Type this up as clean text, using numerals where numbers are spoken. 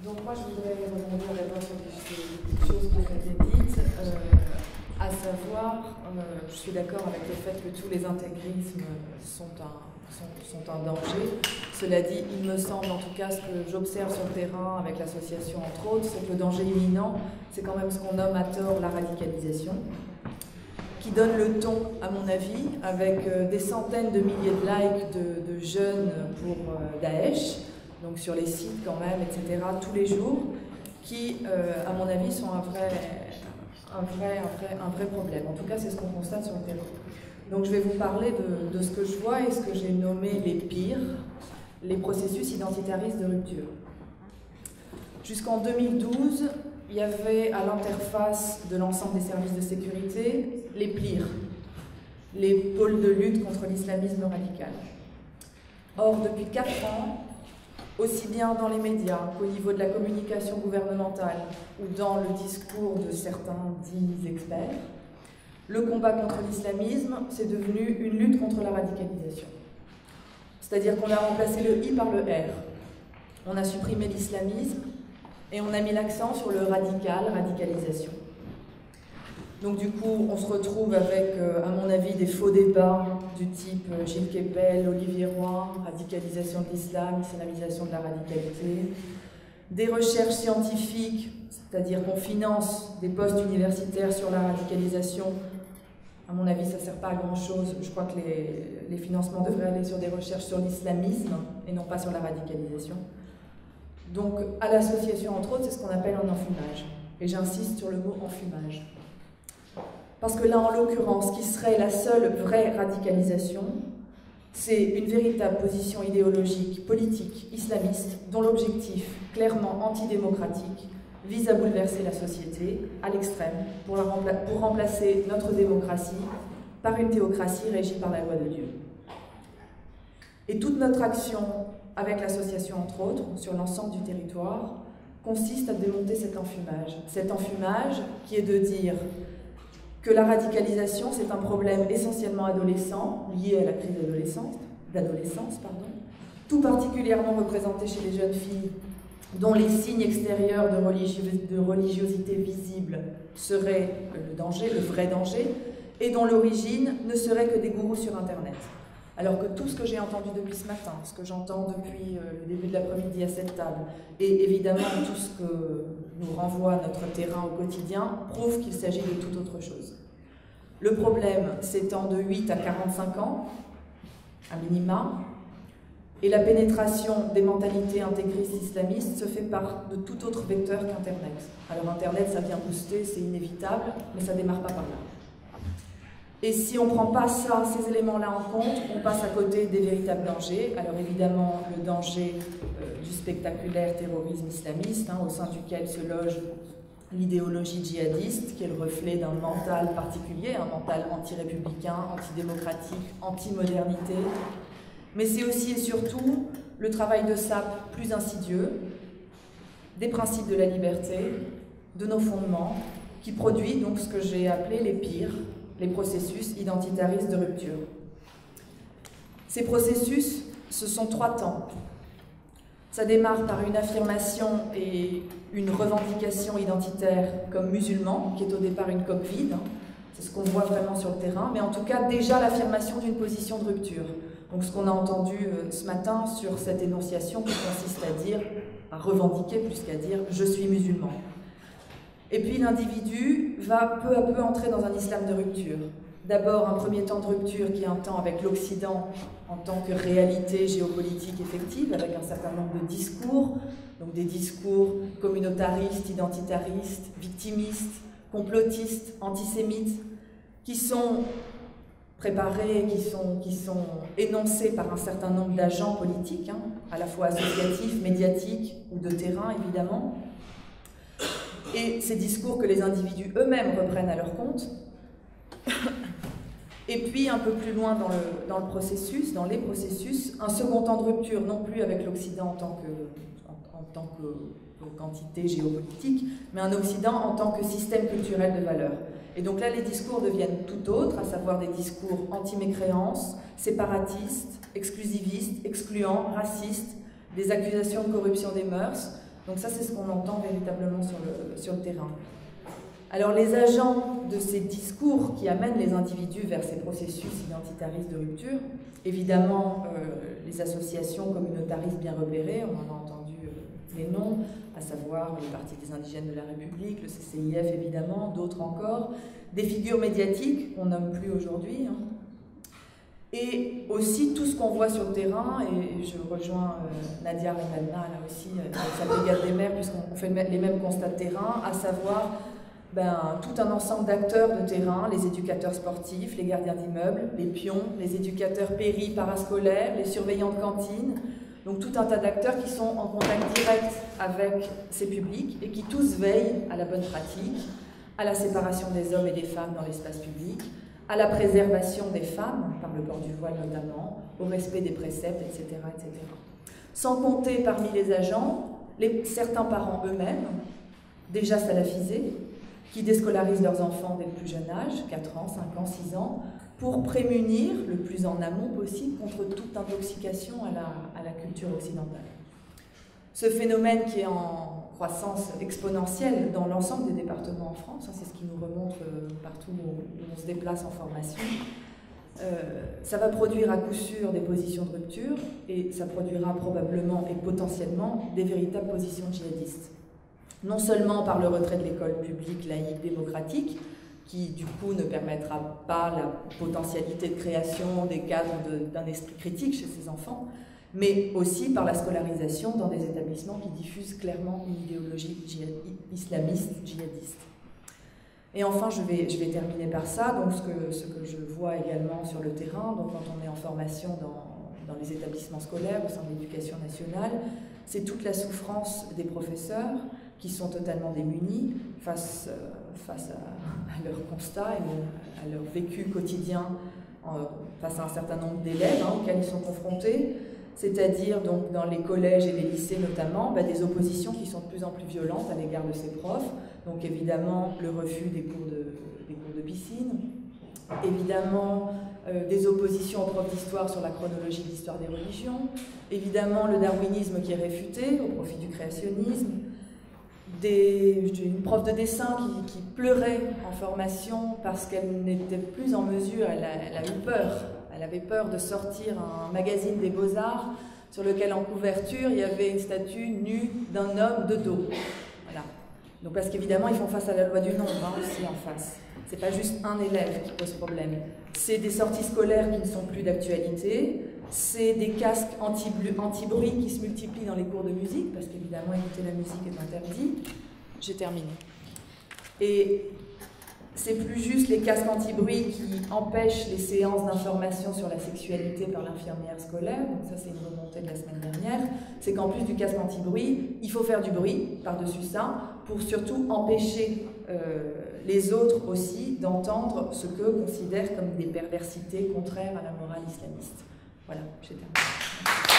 Donc moi je voudrais rebondir d'abord sur des choses qui ont été dites, à savoir, je suis d'accord avec le fait que tous les intégrismes sont un danger. Cela dit, il me semble, en tout cas ce que j'observe sur le terrain avec l'association entre autres, c'est que le danger imminent, c'est quand même ce qu'on nomme à tort la radicalisation, qui donne le ton, à mon avis, avec des centaines de milliers de likes de jeunes pour Daesh, donc sur les sites quand même, etc., tous les jours, qui, à mon avis, sont un vrai problème. En tout cas, c'est ce qu'on constate sur le terrain. Donc je vais vous parler de ce que je vois et ce que j'ai nommé les pires, les processus identitaristes de rupture. Jusqu'en 2012, il y avait à l'interface de l'ensemble des services de sécurité les PLIR, les pôles de lutte contre l'islamisme radical. Or, depuis 4 ans, aussi bien dans les médias qu'au niveau de la communication gouvernementale ou dans le discours de certains dits experts, le combat contre l'islamisme, c'est devenu une lutte contre la radicalisation. C'est-à-dire qu'on a remplacé le I par le R. On a supprimé l'islamisme et on a mis l'accent sur le radicalisation. Donc du coup, on se retrouve avec, à mon avis, des faux débats du type Gilles Kepel, Olivier Roy, radicalisation de l'islam, islamisation de la radicalité, des recherches scientifiques, c'est-à-dire qu'on finance des postes universitaires sur la radicalisation. À mon avis, ça ne sert pas à grand-chose. Je crois que les financements devraient aller sur des recherches sur l'islamisme et non pas sur la radicalisation. Donc, à l'association, entre autres, c'est ce qu'on appelle un enfumage. Et j'insiste sur le mot enfumage. Parce que là, en l'occurrence, ce qui serait la seule vraie radicalisation, c'est une véritable position idéologique, politique, islamiste, dont l'objectif, clairement antidémocratique, vise à bouleverser la société à l'extrême pour remplacer notre démocratie par une théocratie régie par la loi de Dieu. Et toute notre action avec l'association, entre autres, sur l'ensemble du territoire, consiste à démonter cet enfumage. Cet enfumage qui est de dire que la radicalisation, c'est un problème essentiellement adolescent, lié à la crise d'adolescence, tout particulièrement représenté chez les jeunes filles, dont les signes extérieurs de religiosité visible seraient le danger, le vrai danger, et dont l'origine ne serait que des gourous sur Internet. Alors que tout ce que j'ai entendu depuis ce matin, ce que j'entends depuis le début de l'après-midi à cette table, et évidemment tout ce que nous renvoie notre terrain au quotidien, prouve qu'il s'agit de toute autre chose. Le problème s'étend de 8 à 45 ans, à minima, et la pénétration des mentalités intégristes islamistes se fait par de tout autre vecteur qu'Internet. Alors Internet, ça vient booster, c'est inévitable, mais ça ne démarre pas par là. Et si on ne prend pas ça, ces éléments-là en compte, on passe à côté des véritables dangers. Alors évidemment, le danger du spectaculaire terrorisme islamiste, au sein duquel se loge l'idéologie djihadiste, qui est le reflet d'un mental particulier, un mental anti-républicain, antidémocratique, anti-modernité. Mais c'est aussi et surtout le travail de sape plus insidieux, des principes de la liberté, de nos fondements, qui produit donc ce que j'ai appelé les pires, les processus identitaristes de rupture. Ces processus, ce sont 3 temps. Ça démarre par une affirmation et une revendication identitaire comme musulman, qui est au départ une coque vide, c'est ce qu'on voit vraiment sur le terrain, mais en tout cas déjà l'affirmation d'une position de rupture. Donc ce qu'on a entendu ce matin sur cette énonciation qui consiste à dire, à revendiquer plus qu'à dire « je suis musulman ». Et puis l'individu va peu à peu entrer dans un islam de rupture. D'abord un premier temps de rupture qui est un temps avec l'Occident en tant que réalité géopolitique effective, avec un certain nombre de discours, donc des discours communautaristes, identitaristes, victimistes, complotistes, antisémites, qui sont préparés, qui sont énoncés par un certain nombre d'agents politiques, à la fois associatifs, médiatiques ou de terrain évidemment, et ces discours que les individus eux-mêmes reprennent à leur compte. Et puis un peu plus loin dans les processus, un second temps de rupture, non plus avec l'Occident en tant que quantité géopolitique, mais un Occident en tant que système culturel de valeurs. Et donc là, les discours deviennent tout autres, à savoir des discours anti-mécréance, séparatistes, exclusivistes, excluants, racistes, des accusations de corruption des mœurs. Donc ça, c'est ce qu'on entend véritablement sur le terrain. Alors les agents de ces discours qui amènent les individus vers ces processus identitaristes de rupture, évidemment les associations communautaristes bien repérées, on en a entendu les noms, à savoir le Parti des indigènes de la République, le CCIF évidemment, d'autres encore, des figures médiatiques qu'on nomme plus aujourd'hui, hein. Et aussi tout ce qu'on voit sur le terrain, et je rejoins Nadia Remadna là aussi, avec sa brigade des maires, puisqu'on fait les mêmes constats de terrain, à savoir tout un ensemble d'acteurs de terrain, les éducateurs sportifs, les gardiens d'immeubles, les pions, les éducateurs péri-parascolaires, les surveillants de cantine, donc tout un tas d'acteurs qui sont en contact direct avec ces publics et qui tous veillent à la bonne pratique, à la séparation des hommes et des femmes dans l'espace public, à la préservation des femmes, par le port du voile notamment, au respect des préceptes, etc. etc. Sans compter parmi les agents, certains parents eux-mêmes, déjà salafisés, qui déscolarisent leurs enfants dès le plus jeune âge, 4 ans, 5 ans, 6 ans, pour prémunir le plus en amont possible contre toute intoxication à la culture occidentale. Ce phénomène qui est en croissance exponentielle dans l'ensemble des départements en France, c'est ce qui nous remonte partout où on se déplace en formation, ça va produire à coup sûr des positions de rupture et ça produira probablement et potentiellement des véritables positions djihadistes. Non seulement par le retrait de l'école publique laïque démocratique, qui du coup ne permettra pas la potentialité de création des cadres d'un esprit critique chez ces enfants, mais aussi par la scolarisation dans des établissements qui diffusent clairement une idéologie islamiste, djihadiste. Et enfin, je vais terminer par ça, donc ce que je vois également sur le terrain, donc quand on est en formation dans les établissements scolaires au sein de l'éducation nationale, c'est toute la souffrance des professeurs qui sont totalement démunis face à leurs constats et à leur vécu quotidien face à un certain nombre d'élèves auxquels ils sont confrontés, c'est-à-dire donc dans les collèges et les lycées notamment, des oppositions qui sont de plus en plus violentes à l'égard de ces profs. Donc évidemment le refus des cours de piscine, évidemment des oppositions aux profs d'histoire sur la chronologie de l'histoire des religions, évidemment le darwinisme qui est réfuté au profit du créationnisme, une prof de dessin qui pleurait en formation parce qu'elle n'était plus en mesure, elle a eu peur. Elle avait peur de sortir un magazine des Beaux-Arts sur lequel en couverture il y avait une statue nue d'un homme de dos. Voilà. Donc parce qu'évidemment ils font face à la loi du nombre aussi en face. C'est pas juste un élève qui pose problème. C'est des sorties scolaires qui ne sont plus d'actualité. C'est des casques anti-bruit qui se multiplient dans les cours de musique parce qu'évidemment écouter la musique est interdit. J'ai terminé. Et c'est plus juste les casques anti-bruit qui empêchent les séances d'information sur la sexualité par l'infirmière scolaire. Donc ça, c'est une remontée de la semaine dernière. C'est qu'en plus du casque anti-bruit, il faut faire du bruit par-dessus ça pour surtout empêcher les autres aussi d'entendre ce qu'eux considèrent comme des perversités contraires à la morale islamiste. Voilà, j'ai terminé.